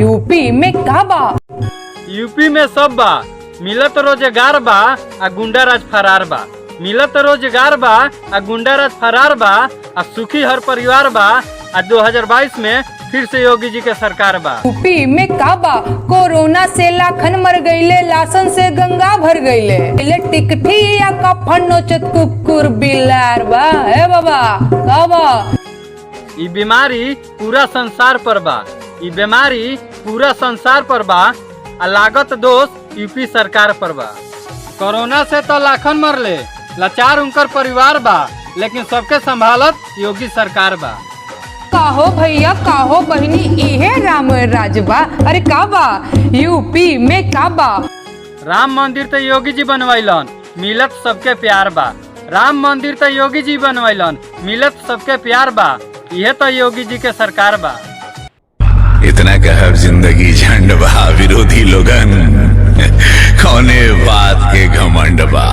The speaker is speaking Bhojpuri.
यूपी में का बा? यूपी में सब बा, मिलत रोजगार बा आ गुंडा राज फरार बा। मिलत रोजगार बा आ गुंडा राज फरार बा आ सुखी हर परिवार बा आ 2022 में फिर से योगी जी के सरकार बा। यूपी में का बा? कोरोना से लाखन मर गईले, लाशन से गंगा भर गईले, टिकठी या कफन नोचत कुकुर बिलार बा। हे बाबा का बा? ई बीमारी पूरा संसार पर बा, ई बीमारी पूरा संसार पर बा आ लागत दोष यूपी सरकार पर बा। कोरोना से तो लाखन मरले, लाचार उनकर परिवार बा, लेकिन सबके संभालत योगी सरकार बा। काहो भैया काहो बहनी, इहे राम राज बा। अरे का बा? यूपी में का बा? राम मंदिर तो योगी जी बनवाइलन, मिलत सबके प्यार बा। राम मंदिर तो योगी जी बनवाइलन, मिलत सबके प्यार बा। यह तो योगी जी के सरकार बा। इतना कहब जिंदगी झंड बा, विरोधी लोगन कौने बात के घमंड बा।